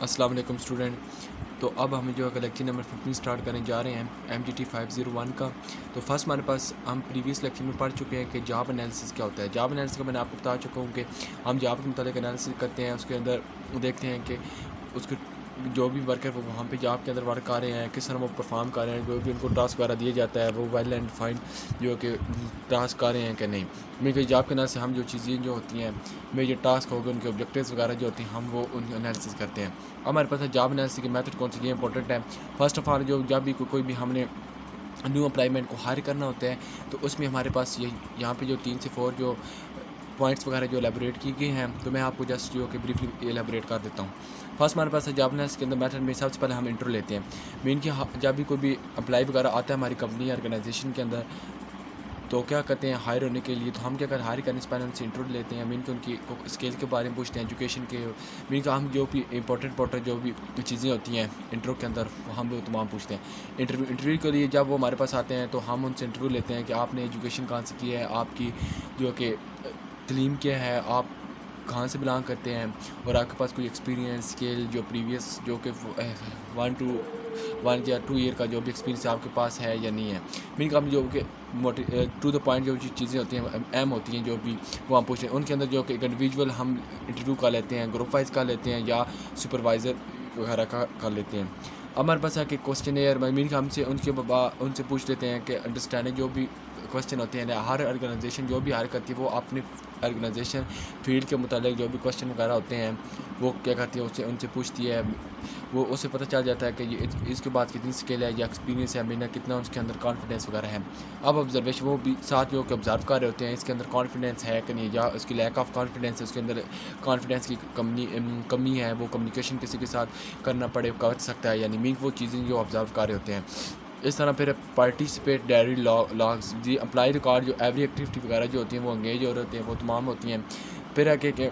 अस्सलाम वालेकुम स्टूडेंट। तो अब हम जो है लेक्चर नंबर 15 स्टार्ट करने जा रहे हैं MGT 501 का। तो फर्स्ट हमारे पास हम प्रीवियस लेक्चर में पढ़ चुके हैं कि जॉब एनालिसिस क्या होता है। जॉब एनालिसिस का मैंने आपको बता चुका हूँ कि हम जॉब के मुताबिक एनालिसिस करते हैं, उसके अंदर देखते हैं कि उसके जो भी वर्कर वो वहाँ पे जॉब के अंदर वर्क कर रहे हैं, किस तरह वो परफॉर्म कर रहे हैं, जो भी उनको टास्क वगैरह दिया जाता है वो वेल एंड फाइन जो कि टास्क कर रहे हैं कि नहीं। मेरे जॉब के अंदर से हम जो चीज़ें जो होती हैं, मेजर टास्क हो गए, उनके ऑब्जेक्टिव्स वगैरह जो होती हैं, हम वो उन एनालिसिस करते हैं। हमारे पास जॉब एनालिसिस के मेथड कौन सी ये इंपॉर्टेंट है। फर्स्ट ऑफ ऑल जब भी कोई भी हमने न्यू एम्प्लॉयमेंट को हायर करना होता है तो उसमें हमारे पास ये यहाँ पे जो 3 से 4 जो पॉइंट्स वगैरह जो एलेबोरेट की गई हैं, तो मैं आपको जस्ट जो कि ब्रीफली एलेबोरेट कर देता हूँ। फर्स्ट हमारे पास जॉब एनालिसिस के अंदर मेथड में सबसे पहले हम इंट्रो लेते हैं। मीन कि जब भी कोई भी अप्लाई वगैरह आता है हमारी कंपनी ऑर्गेनाइजेशन के अंदर, तो क्या करते हैं हायर होने के लिए, तो हम क्या करते हैं हायर करने से पहले उनसे इंट्रो लेते हैं। मीन कि उनकी स्किल के बारे में पूछते हैं, एजुकेशन के, मीन कि हम जो भी इंपॉर्टेंट जो भी चीज़ें होती हैं इंट्रो के अंदर हम वो तमाम पूछते हैं। इंटरव्यू के लिए जब वो हमारे पास आते हैं तो हम उनसे इंटरव्यू लेते हैं कि आपने एजुकेशन कहाँ से की है, आपकी जो कि तलीम क्या है, आप कहाँ से बिलोंग करते हैं, और आपके पास कोई एक्सपीरियंस स्किल जो प्रीवियस जो कि 1 या 2 ईयर का जो भी एक्सपीरियंस आपके पास है या नहीं है। मीन का हम जो कि टू द पॉइंट जो चीज़ें होती हैं अहम होती हैं जो भी वो हम पूछते हैं। उनके अंदर जो कि इंडिविजुअल हम इंटरव्यू कर लेते हैं, ग्रुप वाइज कर लेते हैं, या सुपरवाइज़र वगैरह का कर लेते हैं। अब हमारे पास है कि क्वेश्चन मीन का हमसे उनसे पूछ लेते हैं कि अंडरस्टैंडिंग जो भी क्वेश्चन होते हैं, हर ऑर्गेनाइजेशन जो भी हायर करती है वो अपने ऑर्गेनाइजेशन फील्ड के मुतालिक जो भी क्वेश्चन वगैरह होते हैं वो क्या करती है, उससे उनसे पूछती है। वो उससे पता चल जाता है कि ये इसके बाद कितनी स्किल है या एक्सपीरियंस है, मीना कितना उसके अंदर कॉन्फिडेंस वगैरह है। अब ऑब्जर्वेशन वो भी साथ जो कि ऑब्जर्व कर रहे होते हैं इसके अंदर कॉन्फिडेंस है कि नहीं, या उसकी लैक ऑफ कॉन्फिडेंस है, उसके अंदर कॉन्फिडेंस की कमी है, वो कम्युनिकेशन किसी के साथ करना पड़े कर सकता है, यानी मीन वो चीज़ें जो ऑब्जर्व कर रहे होते हैं। इस तरह फिर पार्टिसिपेट डायरी लॉग्स जी अप्लाई रिकॉर्ड जो एवरी एक्टिविटी वगैरह जो होती हैं वो एंगेज हो रहे होते हैं, वो तमाम होती हैं। फिर है कि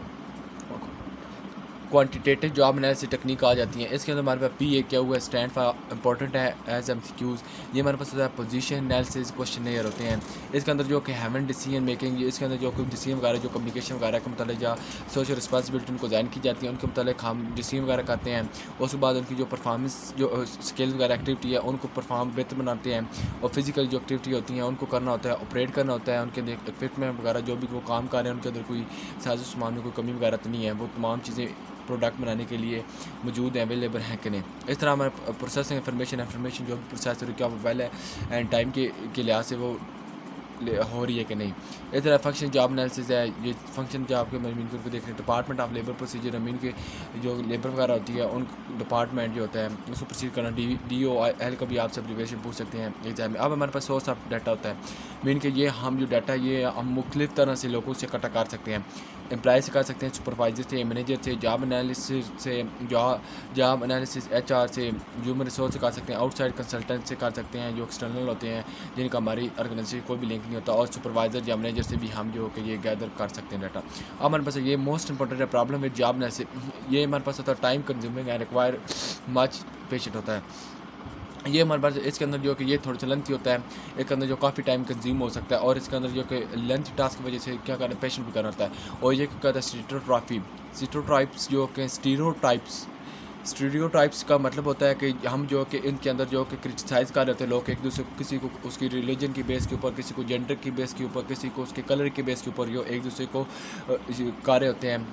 क्वांटिटेटिव जॉब एनालिसिस टेक्निक आ जाती हैं। इसके अंदर हमारे पास PA क्या हुआ है, स्टैंड फॉर इंपॉर्टेंट है एज MCQs। ये हमारे पास होता है पोजीशन एनालिसिस क्वेश्चनेयर होते हैं। इसके अंदर जो कि हैवन डिसीजन मेकिंग, इसके अंदर जो कोई डिसीजन वगैरह जो कम्युनिकेशन वगैरह के मतलब या सोशल रिस्पॉन्सिबिलिटी उनको ज़ाइन की जाती है, उनके मतलब हम डिसीजन वगैरह करते हैं। उसके बाद उनकी जो परफॉर्मेंस जो स्किल वगैरह एक्टिविटी है उनको परफॉर्म बेहतर बनाते हैं, और फिजिकल जो एक्टिविटी होती हैं उनको करना होता है, ऑपरेट करना होता है। उनके अंदर इक्विपमेंट वगैरह जो भी वो काम कर रहे हैं उनके अंदर कोई साजो सामान में कोई कमी वगैरह तो नहीं है, वो तमाम चीज़ें प्रोडक्ट बनाने के लिए मौजूद हैं, अवेलेबल हैं कि नहीं। इस तरह हमारे प्रोसेसिंग इंफॉर्मेशन जो भी प्रोसेस क्या वो वेल है एंड टाइम के लिहाज से वो हो रही है कि नहीं। इस तरह फंक्शन जॉब एनालिसिस है, ये फंक्शन जॉब के मीन को देख रहे हैं। Department of labour procedure, mean के जो लेबर वगैरह होती है उन डिपार्टमेंट जो होता है उसको प्रोसीड करना, DOIL का भी आप एब्रिविएशन पूछ सकते हैं एग्जाम में। अब हमारे पास सोर्स ऑफ डाटा होता है, मीन के ये हम जो डाटा ये हम मुख्तलिफ तरह से लोगों से इकट्ठा कर सकते हैं। एम्प्लॉय से कर सकते हैं, सुपरवाइजर से, मैनेजर से, जॉब एनालिसिस से, जॉब एनालिसिस HR से, ह्यूमन रिसोर्स से कर सकते हैं, आउटसाइड कंसल्टेंट से कर सकते हैं जो एक्सटर्नल होते हैं जिनका हमारी ऑर्गेनाइजेशन कोई भी लिंक नहीं होता, और सुपरवाइजर या मैनेजर से भी हम जो कि ये गैदर कर सकते हैं डाटा। अब हमारे पास ये मोस्ट इंपॉर्टेंट है प्रॉब्लम विद जॉब एनालिसिस, ये हमारे पास होता है टाइम कंज्यूमिंग है, रिक्वायर मच पेशेंट होता है। ये हमारे पास इसके अंदर जो कि ये थोड़ा सा लेंथी होता है, इसके अंदर जो काफ़ी टाइम कंज्यूम हो सकता है, और इसके अंदर जो कि लेंथ टास्क की वजह से क्या करना पेशेंट भी करना होता है। और ये क्या कहता है स्टीरियोटाइप्स, जो कि स्टीरियोटाइप्स का मतलब होता है कि हम जो कि इनके अंदर जो कि क्रिटिसाइज़ कर रहे होते हैं लोग एक दूसरे को, किसी को उसकी रिलीजन की बेस के ऊपर, किसी को जेंडर की बेस के ऊपर, किसी को उसके कलर की बेस के ऊपर जो एक दूसरे को कर रहे होते हैं,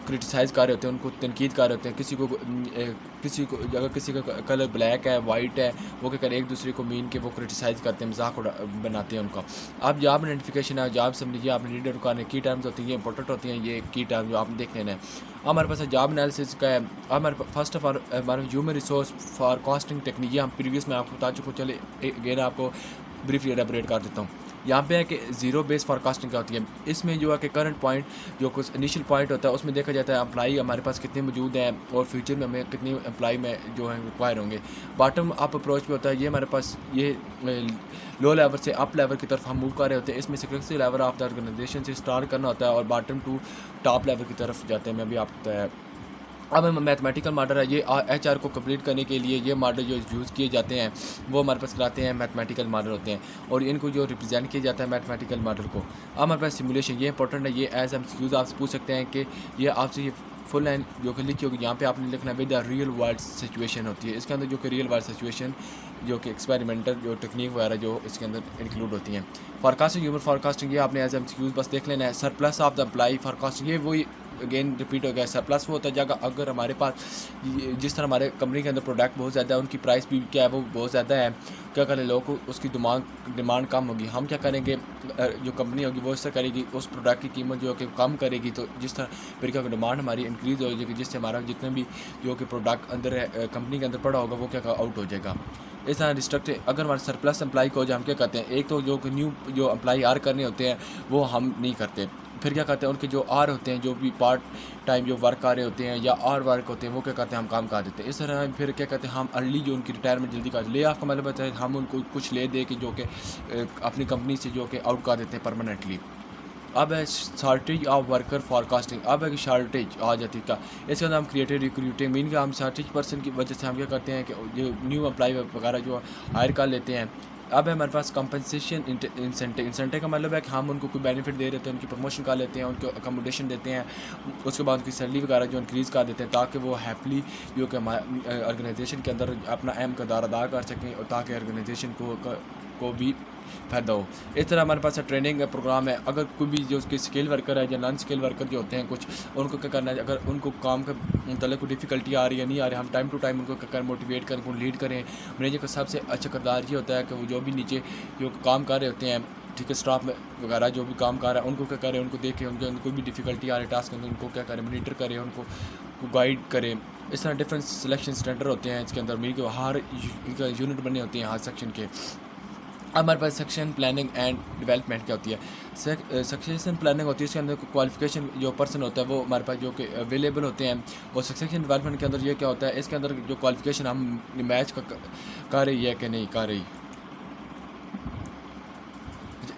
क्रिटिसाइज़ कर रहे होते हैं, उनको तनकीद कर रहे होते हैं। किसी को अगर किसी का कलर ब्लैक है, वाइट है, वो क्या करें एक दूसरे को मीन के वो क्रिटिसाइज़ करते हैं, मजाक बनाते हैं उनका। अब जॉब आइडेंटिफिकेशन है, जॉब समझिए आपने रीडर करने की टर्म्स होती हैं, ये इंपॉर्टेंट होती हैं, ये की टर्म जो आपने देख लेना है। हमारे पास जॉब एनालिसिस का है। हमारे फर्स्ट ऑफ ऑल हमारे human resource for costing technique, हम प्रीवियस में आपको बता चुका, चले अगेन आपको ब्रीफली एलेबोरेट कर देता हूँ। यहाँ पे है कि ज़ीरो बेस फॉरकास्टिंग क्या होती है। इसमें जो है कि करंट पॉइंट जो कुछ इनिशियल पॉइंट होता है उसमें देखा जाता है अप्लाई हमारे पास कितने मौजूद हैं और फ्यूचर में हमें कितनी अप्लाई में जो है रिक्वायर होंगे। बॉटम अप अप्रोच पे होता है, ये हमारे पास ये लो लेवल से अप लेवल की तरफ हम मूव कर रहे होते हैं। इसमें security level of the organization से स्टार्ट करना होता है और बॉटम टू टॉप लेवल की तरफ जाते हैं। मैं भी आप अब मैथमेटिकल मॉडल है, ये HR को कंप्लीट करने के लिए ये मॉडल जो यूज़ किए जाते हैं वो हमारे पास कराते हैं मैथमेटिकल मॉडल होते हैं, और इनको जो रिप्रेजेंट किया जाता है मैथमेटिकल मॉडल को। अब हमारे पास सिमुलेशन, ये इंपॉर्टेंट है, ये एज MCQs आपसे पूछ सकते हैं कि ये आपसे ये फुल लाइन जो कि लिखी होगी यहाँ पे आपने लिखना है with the real world situation होती है। इसके अंदर जो कि रियल वर्ल्ड सिचुएशन जो कि एक्सपेरिमेंटल जो टेक्निक वगैरह जो इसके अंदर इंक्लूड होती हैं। फॉरकास्टिंग, ह्यूमन फॉरकास्टिंग, ये आपने एज एमसीक्यूज बस देख लेना है। Surplus of the employ forecasting, ये वही अगेन रिपीट हो गया। सरप्लस वो होता है जगह अगर हमारे पास जिस तरह हमारे कंपनी के अंदर प्रोडक्ट बहुत ज़्यादा है, उनकी प्राइस भी क्या है वो बहुत ज़्यादा है, क्या करें लोगों को उसकी डिमांड कम होगी, हम क्या करेंगे जो कंपनी होगी वो इससे करेगी उस प्रोडक्ट की कीमत जो कि कम करेगी, तो जिस तरह फिर क्या डिमांड हमारी इंक्रीज़ हो जाएगी, जिससे हमारा जितने भी जो कि प्रोडक्ट अंदर है कंपनी के अंदर पड़ा होगा वो क्या आउट हो जाएगा। इस तरह डिस्ट्रक्ट अगर हमारे सरप्लस एम्प्लॉय को जो हम क्या करते हैं, एक तो जो न्यू जो एम्प्लॉय आर करने होते हैं वो हम नहीं करते, फिर क्या करते हैं उनके जो आर होते हैं जो भी पार्ट टाइम जो वर्क आ रहे होते हैं या आर वर्क होते हैं वो क्या करते हैं हम काम कर देते हैं। इस तरह फिर क्या कहते हैं हम अर्ली जो उनकी रिटायरमेंट जल्दी कर ले, आपका मतलब है हम उनको कुछ ले दे के जो कि अपनी कंपनी से जो कि आउट कर देते हैं परमानेंटली। अब है शॉर्टेज ऑफ वर्कर फॉरकास्टिंग, अब है कि शॉर्टेज आ जाती है का, इसके अंदर हम क्रिएटिव रिक्रूटिंग मीन का हम शॉर्टेज पर्सन की वजह से हम क्या करते हैं कि जो न्यू एम्प्लॉय वगैरह जो हायर कर लेते हैं। अब है हमारे पास कंपनसेशन इंसेंटिव का मतलब है कि हम उनको कोई बेनिफिट दे देते हैं, उनकी प्रमोशन कर लेते हैं, उनको अकोमोडेशन देते हैं, उसके बाद उनकी सैलरी वगैरह जो इंक्रीज़ कर देते हैं ताकि वो हैप्पली जो कि हमारे ऑर्गेनाइजेशन के अंदर अपना अहम किरदार अदा कर सकें और ताकि ऑर्गेनाइजेशन को भी फ़ायदा हो। इस तरह हमारे पास प्रेनिंग प्रोग्राम है, अगर कोई भी जो उसके स्किल वर्कर है या नॉन स्किल वर्कर जो होते हैं कुछ उनको क्या करना है, अगर उनको काम के मतलब कोई डिफ़िकल्टी आ रही है नहीं आ रही, हम टाइम टू टाइम उनको क्या करें मोटिवेट करें, उनको लीड करें। मैनेजर का सबसे अच्छा किरदार ये होता है कि वो जो भी नीचे जो काम कर रहे होते हैं, ठीक है, स्टाफ वगैरह जो भी काम कर रहा है उनको क्या करें, उनको देखें, उनको कोई भी डिफ़िकल्टी आ रही है टास्क में उनको क्या करें मॉनिटर करें, उनको गाइड करें। इस तरह डिफरेंट सिलेक्शन स्टैंडर्ड होते हैं इसके अंदर, मिल के हर यूनिट बने होते हैं हर सेक्शन के। अब हमारे पास सेक्शन प्लानिंग एंड डेवलपमेंट क्या होती है। सक्सेशन प्लानिंग होती है, इसके अंदर क्वालिफिकेशन जो पर्सन होता है वो हमारे पास जो कि अवेलेबल होते हैं। और सक्सेशन डेवलपमेंट के अंदर ये क्या होता है, इसके अंदर जो क्वालिफिकेशन हम मैच कर रही है कि नहीं कर रही।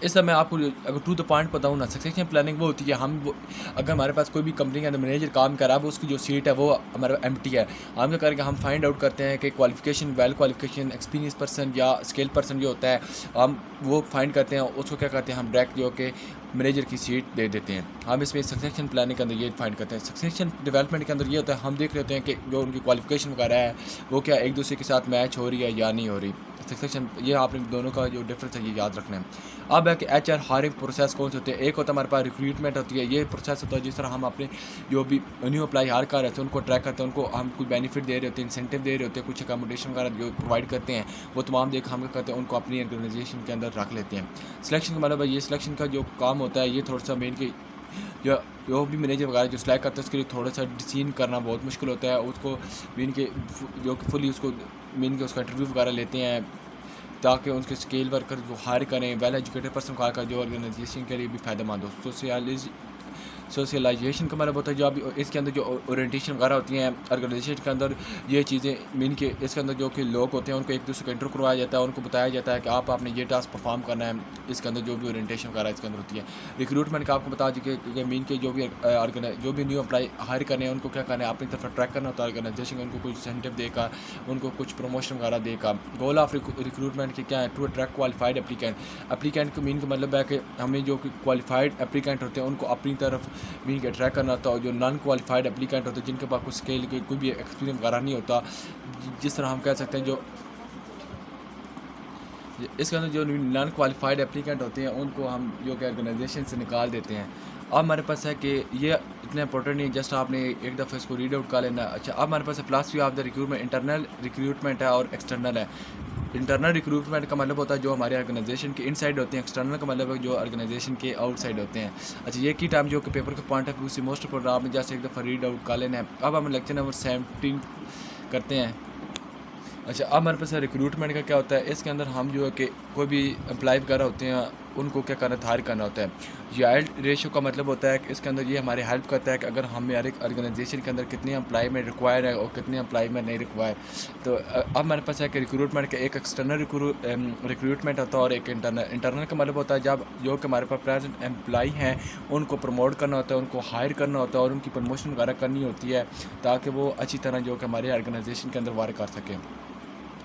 इस समय आपको अगर टू द पॉइंट बताऊँ ना, सक्सेशन प्लानिंग वो होती है अगर हमारे पास कोई भी कंपनी के अंदर मैनेजर काम कर रहा है, उसकी जो सीट है वो हमारा एम्प्टी है, हम क्या करेंगे हम फाइंड आउट करते हैं कि qualification well qualification experience person या स्किल पर्सन जो होता है हम वो फाइंड करते हैं, उसको क्या करते हैं हम डायरेक्ट जो कि मैनेजर की सीट दे देते हैं। हम इसमें सक्सेशन प्लानिंग के अंदर ये फाइंड करते हैं। सक्सेशन डेवलपमेंट के अंदर ये होता है हम देख लेते हैं कि जो उनकी क्वालिफिकेशन वगैरह है वो क्या एक दूसरे के साथ मैच हो रही है या नहीं हो रही। सक्सेशन ये आपने दोनों का जो डिफरेंस है ये याद रखना है। अब है कि HR हायरिंग प्रोसेस कौन से होते हैं, एक होता है हमारे पास रिक्रूटमेंट होती है, ये प्रोसेस होता है जिस तरह हम अपने जो भी न्यू अप्लाई हायर कर रहे थे उनको ट्रैक करते हैं, उनको हम कोई बेनिफिट दे रहे होते हैं, इंसेंटिव दे रहे होते हैं, कुछ अकोमोडेशन वगैरह जो प्रोवाइड करते हैं वो तमाम देख हम करते हैं, उनको अपनी ऑर्गेनाइजेशन के अंदर रख लेते हैं। सिलेक्शन का मतलब है ये सिलेक्शन का जो काम होता है ये थोड़ा सा मेन के जो भी मैनेजर वगैरह जो सिलेक्ट करते हैं उसके लिए थोड़ा सा डिसीजन करना बहुत मुश्किल होता है, उसको मीन के जो कि फुली उसको मीन के उसका इंटरव्यू वगैरह लेते हैं ताकि उनके स्किल वर्कर जो हायर करें, वेल एजुकेटेड पर्सन को हायर करें जो ऑर्गेनाइजेशन के लिए भी फ़ायदेमंद हो। सोशलाइजेशन का मतलब होता है जो अभी इसके अंदर जो ओरिएंटेशन वगैरह होती हैं ऑर्गेनाइजेशन के अंदर, ये चीज़ें मीन के इसके अंदर जो कि लोग होते हैं उनको एक दूसरे को इंटरव्यू करवाया जाता है, उनको बताया जाता है कि आपने ये टास्क परफॉर्म करना है। इसके अंदर जो भी ओरिएंटेशन वगैरह इसके अंदर होती है। रिक्रूटमेंट का आपको बता दीजिए कि मीन के जो भी न्यू अप्लाई हायर करने हैं उनको क्या करना है अपनी तरफ ट्रैक करना होता है ऑर्गेनाइजेशन, उनको कुछ इंसेंटिव देगा, उनको कुछ प्रमोशन वगैरह देगा। गोल ऑफ रिक्रूटमेंट के क्या है, टू अट्रैक्ट क्वालिफाइड एप्लीकेंट को मीन का मतलब है कि हमें जो क्वालिफाइड एप्लीकेंट होते हैं उनको अपनी तरफ मीन के अट्रैक्ट करना होता है। जो नॉन क्वालिफाइड एप्लीकेंट होते हैं जिनके पास कुछ स्किल के कोई भी एक्सपीरियंस वगैरह नहीं होता, जिस तरह हम कह सकते हैं जो इसके अंदर जो नॉन क्वालिफाइड एप्लीकेंट होते हैं उनको हम जो कि ऑर्गेनाइजेशन से निकाल देते हैं। अब हमारे पास है कि ये इतना इंपॉर्टेंट नहीं, जस्ट आपने एक दफ़ा इसको रीड आउट कर लेना। अच्छा, अब हमारे पास philosophy of the recruitment, internal recruitment है और एक्सटर्नल है। इंटरनल रिक्रूटमेंट का मतलब होता है जो हमारे ऑर्गेनाइजेशन के इनसाइड होते हैं, एक्सटर्नल का मतलब है जो ऑर्गेनाइजेशन के आउटसाइड होते हैं। अच्छा, ये की टाइम जो कि पेपर के पॉइंट ऑफ व्यू से मोस्ट प्रोग्राम में जैसे एक दफ़ा रीड आउट कर लेना है। अब हम लेक्चर नंबर 17 करते हैं। अच्छा, अब हमारे पास रिक्रूटमेंट का क्या होता है, इसके अंदर हम जो है कि कोई भी एम्प्लॉय वगैरह होते हैं उनको क्या करना हायर करना होता है। याइल्ड रेशो का मतलब होता है कि इसके अंदर ये हमारी हेल्प करता है कि अगर हमारे ऑर्गेनाइजेशन के अंदर कितने एम्प्लॉयमेंट रिक्वायर है और कितने एम्प्लॉयमेंट नहीं रिक्वायर। तो अब हमारे पास है कि रिक्रूटमेंट का एक एक्सटर्नल रिक्रूटमेंट होता है और एक इंटरनल का मतलब होता है जब जो कि हमारे पास प्रेजेंट एम्प्लॉय हैं उनको प्रमोट करना होता है, उनको हायर करना होता है और उनकी प्रमोशन वगैरह करनी होती है ताकि वो अच्छी तरह जो कि हमारे ऑर्गेनाइजेशन के अंदर वर्क कर सकें।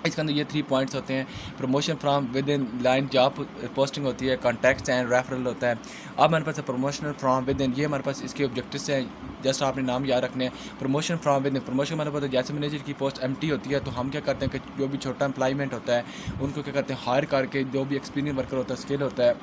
इसके अंदर ये 3 पॉइंट्स होते हैं। Promotion from with in line job posting होती है, कॉन्टैक्ट्स एंड रेफरल होता है। अब हमारे पास प्रमोशन फ्रॉम विद इन, ये हमारे पास इसके ऑब्जेक्टिव्स हैं, जस्ट आपने नाम याद रखने हैं। Promotion from with in, promotion हमारे पास जैसे मैनेजर की पोस्ट एम्प्टी होती है तो हम क्या करते हैं कि जो भी छोटा एम्प्लॉयमेंट होता है उनको क्या करते हैं हायर करके, जो भी एक्सपीरियंस वर्कर होता है, स्किल होता है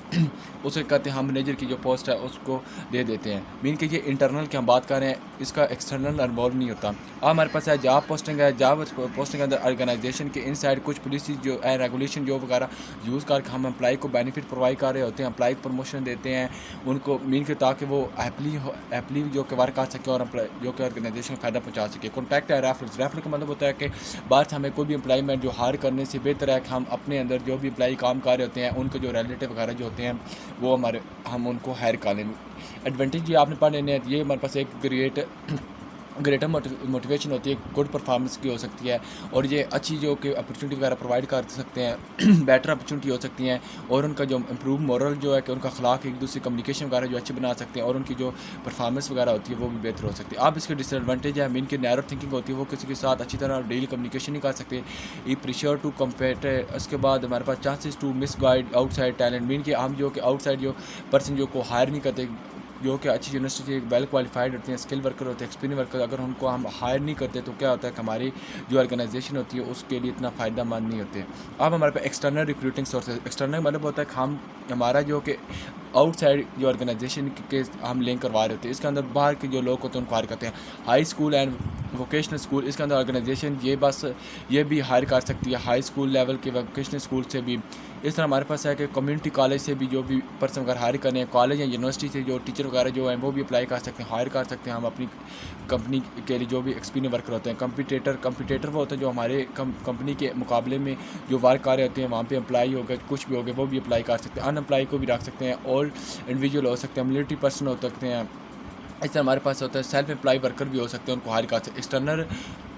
उसे कहते हैं हम मैनेजर की जो पोस्ट है उसको दे देते हैं। मीन कि ये इंटरनल की हम बात कर रहे हैं, इसका एक्सटर्नल इन्वॉल्व नहीं होता। अब हमारे पास है जॉब पोस्टिंग है, जॉब पोस्टिंग के अंदर ऑर्गेनाइजेशन के इनसाइड कुछ पॉलिसी जो है, रेगुलेशन जो वगैरह यूज़ करके हम एम्प्लॉय को बेनिफिट प्रोवाइड कर रहे होते हैं, एम्प्लॉय को प्रमोशन देते हैं उनको, मीन के ताकि वो हैप्पली जो कि वर्क कर सके और जो कि ऑर्गेनाइजेशन को फ़ायदा पहुँचा सके। कॉन्टैक्ट है रेफरेंस, रेफरेंस का मतलब होता है कि बात हमें कोई भी एम्प्लॉयमेंट जो हायर करने से बेहतर है कि हम अपने अंदर जो भी एम्प्लॉय काम कर रहे होते हैं उनके जो रिलेटिव वगैरह जो होते हैं वो हम उनको हायर कर लें। एडवांटेज ये आपने पढ़ लेने हैं, ये हमारे पास एक ग्रेटर मोटिवेशन होती है, गुड परफॉर्मेंस की हो सकती है और ये अच्छी जो कि अपॉर्चुनिटी वगैरह प्रोवाइड कर सकते हैं बेटर अपॉर्चुनिटी हो सकती हैं और उनका जो इम्प्रूव मॉरल जो है कि उनका अखलाक, एक दूसरे कम्युनिकेशन वगैरह जो अच्छे बना सकते हैं और उनकी जो परफॉर्मेंस वगैरह होती है वो भी बेहतर हो सकती है। अब इसके डिसएडवांटेज है, मीन की नैरो थिंकिंग होती है, वो किसी के साथ अच्छी तरह डेली कम्युनिकेशन नहीं कर सकते, ई प्रेशर टू कम्पेट। उसके बाद हमारे पास chances to miss guide outside talent, mean कि हम जो कि आउटसाइड जो पर्सन जो को हायर नहीं करते, जो कि अच्छी यूनिवर्सिटी से वेल क्वालिफाइड होते हैं, स्किल वर्कर होते हैं, एक्सपीरियंस वर्कर, अगर उनको हम हायर नहीं करते तो क्या होता है कि हमारी जो ऑर्गेनाइजेशन होती है उसके लिए इतना फ़ायदा मंद नहीं होते। अब हमारे पास एक्सटर्नल रिक्रूटिंग सोर्सेज, एक्सटर्नल मतलब होता है कि हम हमारा जो कि आउटसाइड जो ऑर्गेनाइजेशन के हम लिंक करवा रहे होते हैं, इसके अंदर बाहर के जो लोग होते हैं उनको हायर करते हैं। High school and vocational school, इसके अंदर ऑर्गेनाइजेशन ये भी हायर कर सकती है हाई स्कूल लेवल के वोकेशनल स्कूल से भी। इस तरह हमारे पास है कि कम्युनिटी कॉलेज से भी जो भी पर्सन अगर हायर करने हैं, कॉलेज या यूनिवर्सिटी से जो टीचर वगैरह जो हैं वो भी अप्लाई कर सकते हैं, हायर कर सकते हैं हम अपनी कंपनी के लिए जो भी एक्सपीरियंस वर्कर होते हैं। कंपटीटर वो होते हैं जो हमारे कंपनी के मुकाबले में जो वर्क कर रहे होते हैं, वहाँ पे अप्लाई हो गए, कुछ भी हो गए, वो भी अप्लाई कर सकते हैं। अनअप्लाई को भी रख सकते हैं, ऑल इंडिविजुअल हो सकते हैं, मिलिट्री पर्सन हो सकते हैं। इस तरह हमारे पास होता है सेल्फ एम्प्लॉय वर्कर भी हो सकते हैं, उनको हायर कर सकते हैं। एक्सटर्नल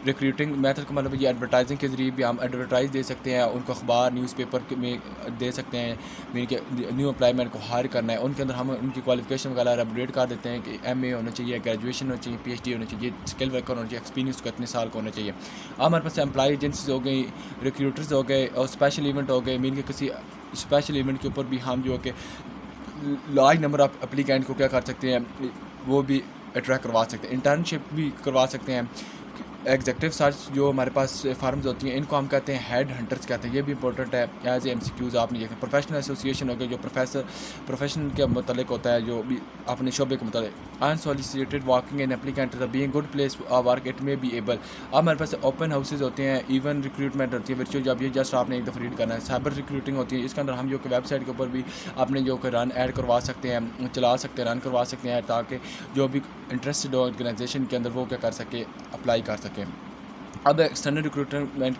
रिक्रूटिंग मेथड का मतलब ये एडवर्टाइजिंग के ज़रिए भी हम एडवर्टाइज दे सकते हैं, उनको अखबार न्यूज़पेपर में दे सकते हैं, मीन के न्यू एम्प्लॉयमेंट को हायर करना है, उनके अंदर हम उनकी क्वालिफिकेशन वगैरह अपडेट कर देते हैं कि MA होना चाहिए, ग्रेजुएशन होना चाहिए, PhD होना चाहिए, स्किल वर्कर होना चाहिए, एक्सपीरियंस को इतने साल का होना चाहिए। अब हमारे पास एम्प्लॉय एजेंसीज हो गई, रिक्रूटर्स हो गए और स्पेशल इवेंट हो गए, मीन के किसी स्पेशल इवेंट के ऊपर भी हम जो कि लार्ज नंबर ऑफ एप्लीकेंट को क्या कर सकते हैं वो भी अट्रैक्ट करवा सकते हैं, इंटर्नशिप भी करवा सकते हैं। एग्जेक्टिव सर्च जो हमारे पास फार्म्स होती हैं इनको हम कहते हैं हेड हंटर्स कहते हैं, ये भी इंपॉर्टेंट है एज ए MCQs आपने देखा। प्रोफेशनल एसोसिएशन हो गया जो प्रोफेशन के मतलब होता है, जो भी अपने शोबे के मतलब। Unsolicited walking and applicant being good place work it may be able. अब हमारे पास ओपन हाउसेज होते हैं, इवन रिक्रूटमेंट होती है वर्चुअल जॉब, ये जस्ट आपने एक दफ़ा रीड करना है। साइबर रिक्रूटिंग होती है, इसके अंदर हम जो कि वेबसाइट के ऊपर भी अपने जो कि रन ऐड करवा सकते हैं, चला सकते हैं, रन करवा सकते हैं ताकि जो भी इंटरेस्टेड ऑर्गेनाइजेशन के अंदर वो क्या कर सके, अप्लाई कर सके। अब एक्सटर्नल रिक्रूटमेंट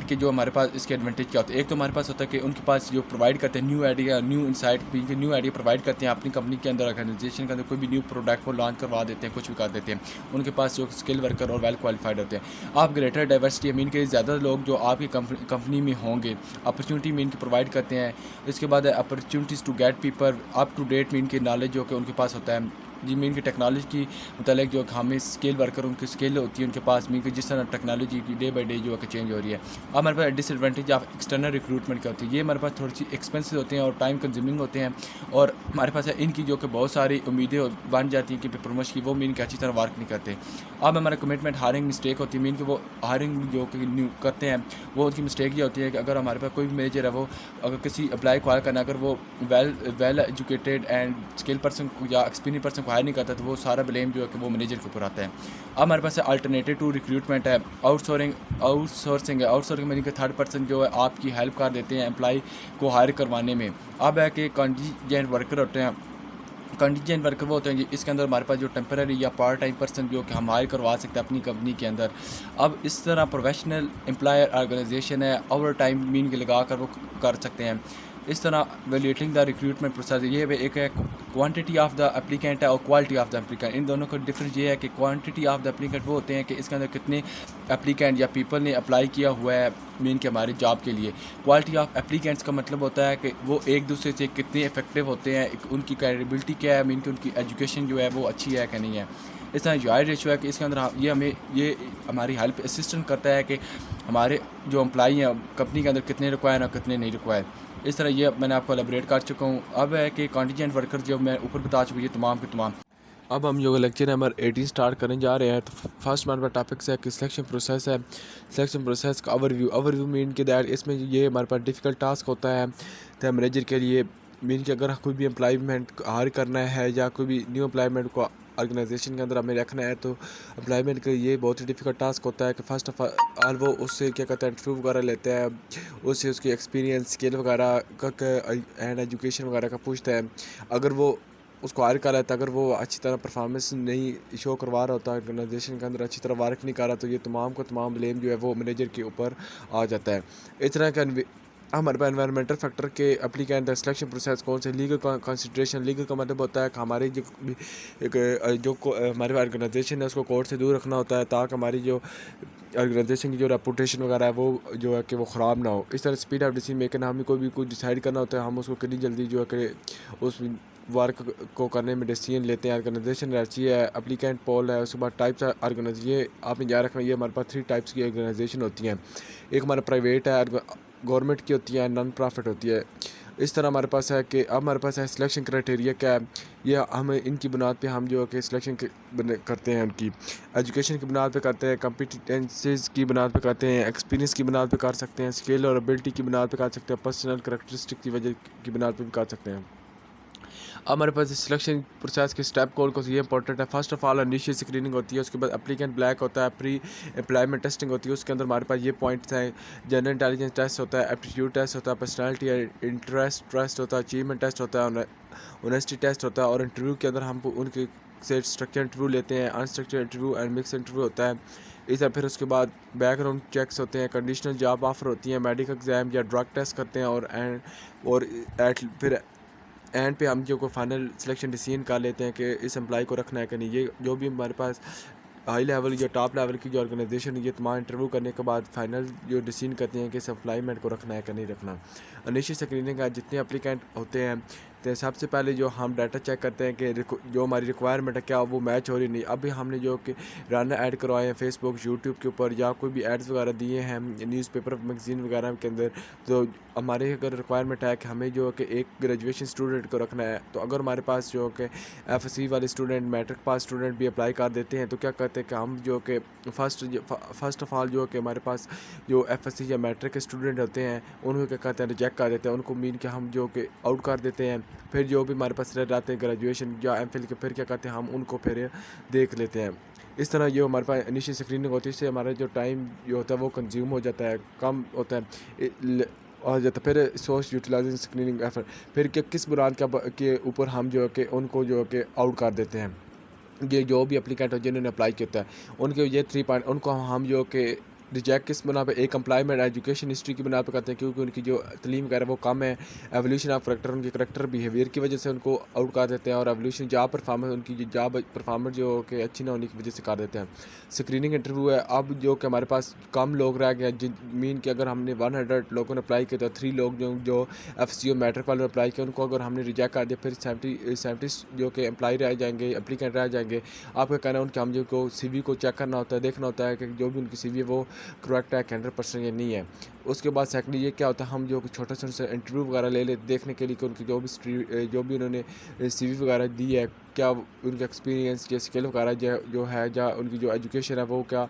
के जो हमारे पास इसके एडवांटेज क्या होते हैं, एक तो हमारे पास होता है कि उनके पास जो प्रोवाइड करते हैं new idea, new insight, new idea provide करते हैं अपनी कंपनी के अंदर, ऑर्गेनाइजेशन के अंदर कोई भी न्यू प्रोडक्ट को लॉन्च करवा देते हैं, कुछ भी कर देते हैं। उनके पास जो स्किल वर्कर और वेल क्वालिफाइड होते हैं। आप ग्रेटर डाइवर्सिटी मीन के ज़्यादा लोग जो आपकी कंपनी में होंगे, अपॉर्चुनिटी मीन के प्रोवाइड करते हैं। इसके बाद opportunities to get people up to date mean के नॉलेज जो कि उनके पास होता है, जी मीन की टेक्नोलॉजी की मतलब जो हमें स्किल वर्कर उनकी स्किल होती है उनके पास, मीन की जिस तरह टेक्नोलॉजी की डे बाई डे जो है चेंज हो रही है। अब हमारे पास डिसएडवांटेज ऑफ एक्सटर्नल रिक्रूटमेंट क्या होती है, ये हमारे पास थोड़ी सी एक्सपेंसिव होते हैं और टाइम कंज्यूमिंग होते हैं और हमारे पास इनकी जो कि बहुत सारी उम्मीदें बन जाती हैं कि प्रमोशन की, वो मीन की अच्छी तरह वर्क नहीं करते। अब हमारा कमिटमेंट हायरिंग मिस्टेक होती है, मीन कि वो हायरिंग जो कि न्यू करते हैं वो उनकी मिस्टेक ये होती है कि अगर हमारे पास कोई भी मैनेजर है, वो अगर किसी अप्लाई को हायर करना, अगर वो well educated and skill person को या एक्सपीरियंस पर्सन को हायर नहीं करता तो वो सारा ब्लेम जो है कि वो मैनेजर के ऊपर आता है। अब हमारे पास अल्टरनेटिव टू रिक्रूटमेंट है आउटसोर्सिंग है। आउटसोर्सिंग में थर्ड पर्सन जो है आपकी हेल्प कर देते हैं एम्प्लॉय को हायर करवाने में। अब है कि कंटीजेंट वर्कर होते हैं, कंटीजेंट वर्कर वो होते हैं इसके अंदर हमारे पास जो टेम्पररी या पार्ट टाइम पर्सन जो कि हम हायर करवा सकते हैं अपनी कंपनी के अंदर। अब इस तरह प्रोफेशनल एम्प्लॉयर ऑर्गेनाइजेशन है, ओवर टाइम मीन के लगा कर वो कर सकते हैं। इस तरह वैल्यूएटिंग द रिक्रूटमेंट प्रोसेस, ये एक है क्वांटिटी ऑफ द एप्लीकेंट है और क्वालिटी ऑफ द एप्लीकेंट। इन दोनों का डिफरेंस ये है कि क्वांटिटी ऑफ द एप्लीकेंट वो होते हैं कि इसके अंदर कितने एप्लीकेंट या पीपल ने अप्लाई किया हुआ है मीन के हमारे जॉब के लिए। क्वालिटी ऑफ एप्लीकेंट्स का मतलब होता है कि वो एक दूसरे से कितने इफेक्टिव होते हैं, उनकी कैपेबिलिटी क्या है, मीन कि उनकी एजुकेशन जो है वो अच्छी है कि नहीं है। इस तरह यूआई रेशियो है कि इसके अंदर ये हमारी हेल्प असिस्टेंट करता है कि हमारे जो एम्प्लॉई हैं कंपनी के अंदर कितने रिक्वायर और कितने नहीं रिक्वायर। इस तरह ये मैंने आपको एलेबरेट कर चुका हूँ। अब है कि कॉन्टीजेंट वर्कर जो मैं ऊपर बता चुका हूँ ये तमाम के तमाम। अब हम जो लेक्चर नंबर 18 स्टार्ट करने जा रहे हैं। तो फर्स्ट हमारे पास टॉपिक है कि सिलेक्शन प्रोसेस है। सिलेक्शन प्रोसेस का ओवरव्यू मीन के दैट इसमें ये हमारे पास डिफ़िकल्ट टास्क होता है तो मैनेजर के लिए, मीन कि अगर कोई भी एम्प्लॉयमेंट हायर करना है या कोई भी न्यू एम्प्लॉयमेंट को ऑर्गेनाइजेशन के अंदर हमें रखना है तो एम्प्लॉयमेंट के लिए बहुत ही डिफ़िकल्ट टास्क होता है कि फ़र्स्ट ऑफ ऑल वो उससे क्या कहते हैं इंटरव्यू वगैरह लेते हैं, उससे उसकी एक्सपीरियंस स्किल वगैरह का एंड एजुकेशन वगैरह का पूछते हैं। अगर वो उसको हायर कर लेता है, अगर वो अच्छी तरह परफॉर्मेंस नहीं शो करवा रहा होता है, ऑर्गेनाइजेशन के अंदर अच्छी तरह वर्क नहीं कर रहा, तो ये तमाम को तमाम ब्लेम जो है वो मैनेजर के ऊपर आ जाता है। इस तरह का हमारे पास एनवायरमेंटल फैक्टर के एप्लीकेंट सिलेक्शन प्रोसेस कौन से लीगल कंसिडरेशन। लीगल का मतलब होता है कि हमारी हमारी ऑर्गेनाइजेशन है उसको कोर्ट से दूर रखना होता है ताकि हमारी जो ऑर्गेनाइजेशन की जो रेपुटेशन वगैरह है वो जो है कि वो ख़राब ना हो। इस तरह स्पीड ऑफ डिसीजन मेकिंग, हमें कोई भी कुछ डिसाइड करना होता है हम उसको कितनी जल्दी जो है कि उस वर्क को करने में डिसीजन लेते हैं। ऑर्गेनाइजेशन रहती है, एप्लीकेंट पोल है, उसके बाद टाइप्स ऑर्गेनाइजेशन, ये आपने याद रखना, ये हमारे पास 3 टाइप्स की ऑर्गेनाइजेशन होती हैं। एक हमारा प्राइवेट है, गवर्नमेंट की होती है, नॉन प्रॉफिट होती है। इस तरह हमारे पास है कि अब हमारे पास है सिलेक्शन क्राइटेरिया क्या है, ये हम इनकी बुनियाद पे हम जो है कि सिलेक्शन करते हैं। उनकी एजुकेशन की बुनियाद पे करते हैं, कम्पिटेंसीज की बुनियाद पे करते हैं, एक्सपीरियंस की बुनियाद पे कर सकते हैं, स्किल और एबिलिटी की बुनियाद पे कर सकते हैं, पर्सनल करैक्टरिस्टिक की वजह की बुनियाद पे भी कर सकते हैं। अब हमारे पास सिलेक्शन प्रोसेस के स्टेप कौन कौन से ये इंपॉर्टेंट है। First of all initial screening होती है, उसके बाद एप्लीकेंट ब्लैक होता है, प्री एम्प्लॉयमेंट टेस्टिंग होती है, उसके अंदर हमारे पास ये पॉइंट्स हैं। जनरल इंटेलिजेंस टेस्ट होता है, एप्टीट्यूड टेस्ट होता है, पर्सनैलिटी इंटरेस्ट टेस्ट होता है, अचीवमेंट टेस्ट होता है, ऑनेस्टी टेस्ट होता है, और इंटरव्यू के अंदर हम उनके से स्ट्रक्चर इंटरव्यू लेते हैं, unstructured interview and mix interview होता है। इस तरह फिर उसके बाद बैकग्राउंड चेक्स होते हैं, कंडीशनल जॉब ऑफर होती है, मेडिकल एग्जाम या ड्रग टेस्ट करते हैं, और फिर एंड पे हम जो को फाइनल सिलेक्शन डिसीजन कर लेते हैं कि इस एम्प्लॉय को रखना है कि नहीं। ये जो भी हमारे पास हाई लेवल या टॉप लेवल की जो ऑर्गेनाइजेशन ये तमाम इंटरव्यू करने के बाद फाइनल जो डिसीजन करते हैं कि इस एम्प्लॉयमेंट को रखना है कि नहीं रखना। इनिशियल स्क्रीनिंग का जितने एप्लीकेंट होते हैं तो सबसे पहले जो हम डाटा चेक करते हैं कि जो हमारी रिक्वायरमेंट है क्या वो मैच हो रही नहीं। अभी हमने जो कि रन ऐड करवाए हैं फेसबुक यूट्यूब के ऊपर या कोई भी एड्स वगैरह दिए हैं न्यूज़पेपर मैगजीन वगैरह के अंदर, तो हमारे अगर रिक्वायरमेंट है कि हमें जो कि एक ग्रेजुएशन स्टूडेंट को रखना है, तो अगर हमारे पास जो कि एफएससी वाले स्टूडेंट मैट्रिक पास स्टूडेंट भी अप्लाई कर देते हैं, तो क्या करते हैं कि हम जो कि फर्स्ट ऑफ ऑल जो कि हमारे पास जो एफएससी या मैट्रिक के स्टूडेंट होते हैं उनको क्या करते हैं रिजेक्ट कर देते हैं, उनको मीन के हम जो कि आउट कर देते हैं। फिर जो भी हमारे पास रह जाते हैं ग्रेजुएशन या एमफिल के, फिर क्या करते हैं हम उनको फिर देख लेते हैं। इस तरह जो हमारे पास इनिशियल स्क्रीनिंग होती है इससे हमारा जो टाइम जो होता है वो कंज्यूम हो जाता है, कम होता है और जाता। फिर सोर्स यूटिलाइजिंग स्क्रीनिंग एफर्ट, फिर किस बुनियाद के ऊपर हम जो है कि उनको जो है कि आउट कर देते हैं। ये जो भी एप्लीकेंट हो जिन्होंने अप्लाई किया होता है उनके ये 3 पॉइंट उनको हम जो कि रिजेक्ट किस बना पे, एक एम्प्लॉयमेंट एजुकेशन हिस्ट्री की बना पे करते हैं क्योंकि उनकी जो तलीम वगैरह वो कम है, एवोल्यूशन ऑफ करेक्टर उनके करेक्टर बिहेवियर की वजह से उनको आउट कर देते हैं, और एवोल्यूशन जॉब परफॉर्मेंस उनकी जो जॉब परफॉर्मेंस जो कि अच्छी ना होने की वजह से कर देते हैं। स्क्रीनिंग इंटरव्यू है, अब जो कि हमारे पास कम लोग रह गए जिन मीन कि अगर हमने 100 लोगों ने अप्लाई किया तो 3 लोग जो एफसीओ मैट्रिक वाले अप्लाई किया उनको अगर हमने रिजेक्ट कर दिया, फिर 70 जो कि एम्प्लॉय रह जाएंगे, एप्लीकेंट रह जाएंगे। आपका कहना है उनके हम जो को CV को चेक करना होता है, देखना होता है कि जो भी उनकी CV है वो करेक्ट है 100% या नहीं है। उसके बाद सेकंडली ये क्या होता है हम जो छोटा सा इंटरव्यू वगैरह ले लेते देखने के लिए कि उनकी जो भी उन्होंने CV वगैरह दी है क्या उनका एक्सपीरियंस या स्किल वगैरह जो है या उनकी जो एजुकेशन है वो क्या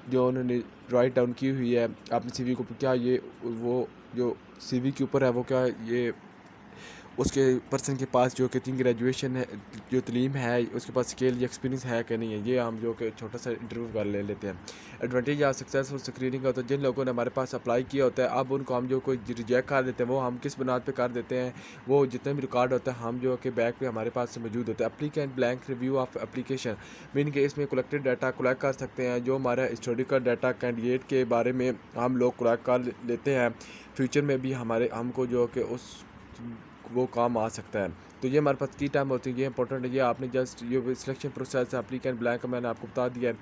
जो उन्होंने राइट डाउन की हुई है अपनी CV को, क्या ये वो जो CV के ऊपर है वो क्या ये उसके पर्सन के पास जो कि 3 ग्रेजुएशन है जो तलीम है उसके पास स्किल या एक्सपीरियंस है कि नहीं है। ये हम जो कि छोटा सा इंटरव्यू कर ले लेते हैं। एडवांटेज या सक्सेसफुल स्क्रीनिंग होता है, जिन लोगों ने हमारे पास अप्लाई किया होता है अब उनको हम जो कोई रिजेक्ट कर देते हैं वो हम किस बुनियाद पे कर देते हैं, वो जितने भी रिकॉर्ड होता है हम जो कि बैक पे हमारे पास मौजूद होता है। Applicant blank review of application mean के इसमें कलेक्टेड डाटा कलेक्ट कर सकते हैं, जो हमारा हिस्टोरिकल डाटा कैंडिडेट के बारे में हम लोग कलेक्ट कर लेते हैं। फ्यूचर में भी हमको जो कि उस वो काम आ सकता है। तो ये हमारे पास की टाइम होती है, ये इंपॉर्टेंट है। ये आपने जस्ट ये सिलेक्शन प्रोसेस एप्लीकेंट ब्लैंक मैंने आपको बता दिया है।